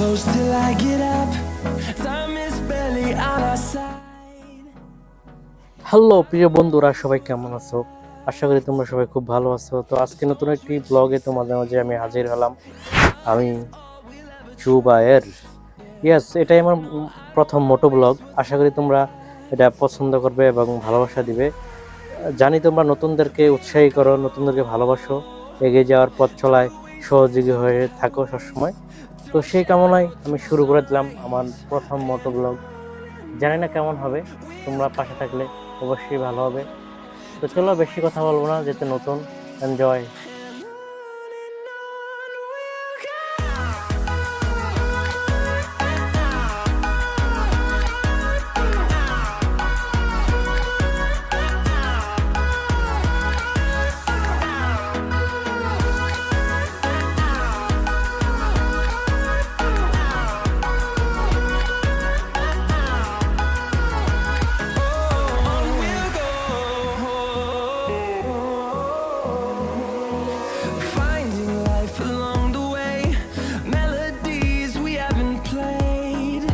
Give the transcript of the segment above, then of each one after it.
close till I get up. Time is barely on our side. Hello প্রিয় বন্ধুরা, সবাই কেমন আছো? আশা করি তোমরা সবাই খুব ভালো আছো। তো আজকে নতুন একটি ব্লগে তোমাদের মাঝে আমি হাজির হলাম। আমি জুবায়ের। এটাই আমার প্রথম মোটো ব্লগ। আশা করি তোমরা এটা পছন্দ করবে এবং ভালোবাসা দিবে। জানি তোমরা নতুনদেরকে উৎসাহী করো, নতুনদেরকে ভালোবাসো, এগিয়ে যাওয়ার পথ চলায় সহযোগী হয়ে থাকো সবসময়। তো সেই কামনায় আমি শুরু করে দিলাম আমার প্রথম মোটো ব্লগ। জানি না কেমন হবে, তোমরা পাশে থাকলে অবশ্যই ভালো হবে। তো চলো, বেশি কথা বলবো না, যেতে নতুন। Enjoy. Finding life along the way, melodies we haven't played.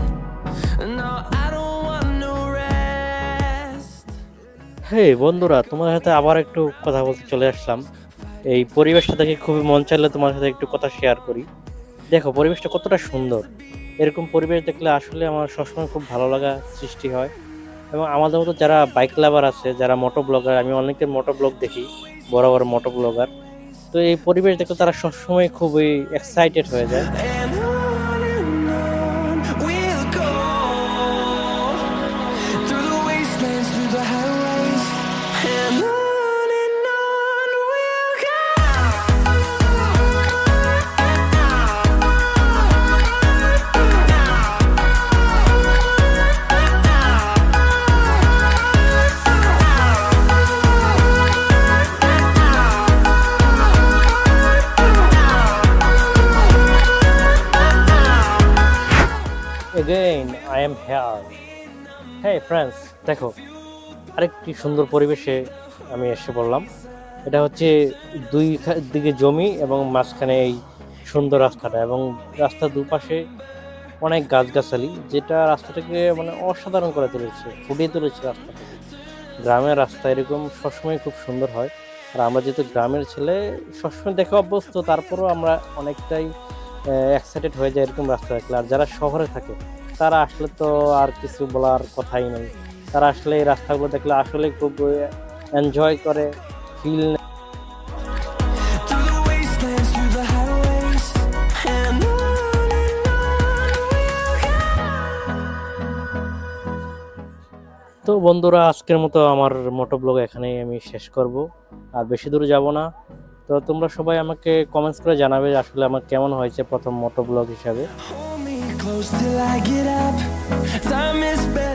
No, I don't want no rest. হে বন্ধুরা, তোমার সাথে আবার একটু কথা বলতে চলে আসলাম। এই পরিবেশটা দেখে খুবই মন চাইলে তোমার সাথে একটু কথা শেয়ার করি। দেখো পরিবেশটা কতটা সুন্দর। এরকম পরিবেশ দেখলে আসলে আমার সবসময় খুব ভালো লাগা সৃষ্টি হয়। এবং আমাদের মতো যারা বাইক লাভার আছে, যারা মোটো ব্লগার, আমি অনেকের মোটো ব্লগ দেখি, বড় বড় মোটো ব্লগার। তো এই পরিবেশ দেখলে তারা সবসময় খুবই এক্সাইটেড হয়ে যায়। And on we'll go, through the wastelands, through the highways. And on we'll go. Again, I am here. Hey friends, দেখো আরেকটি সুন্দর পরিবেশে আমি এসে বললাম। এটা হচ্ছে দুই দিকে জমি এবং মাঝখানে এই সুন্দর রাস্তাটা, এবং রাস্তার দুপাশে অনেক গাছগাছালি, যেটা রাস্তাটাকে মানে অসাধারণ করে তুলেছে, ফুটিয়ে তুলেছে রাস্তাটাকে। গ্রামের রাস্তা এরকম সবসময় খুব সুন্দর হয়। আর আমরা যেহেতু গ্রামের ছেলে, সবসময় দেখে অভ্যস্ত, তারপরেও আমরা অনেকটাই এক্সাইটেড হয়ে যায় এরকম রাস্তা দেখলে। আর যারা শহরে থাকে তারা আসলে তো আর কিছু বলার কথাই নেই। তারা আসলে এই রাস্তাগুলো দেখলে আসলে খুব এনজয় করে, feel. Through the wastelands, through the highways. And on তো বন্ধুরা, আজকের মতো আমার মোটো ব্লগ এখানেই আমি শেষ করব। আর বেশি দূর যাব না। তো তোমরা সবাই আমাকে কমেন্টস করে জানাবে আসলে আমার কেমন হয়েছে প্রথম মোটো ব্লগ হিসাবে। hold me close till I get up. Time is barely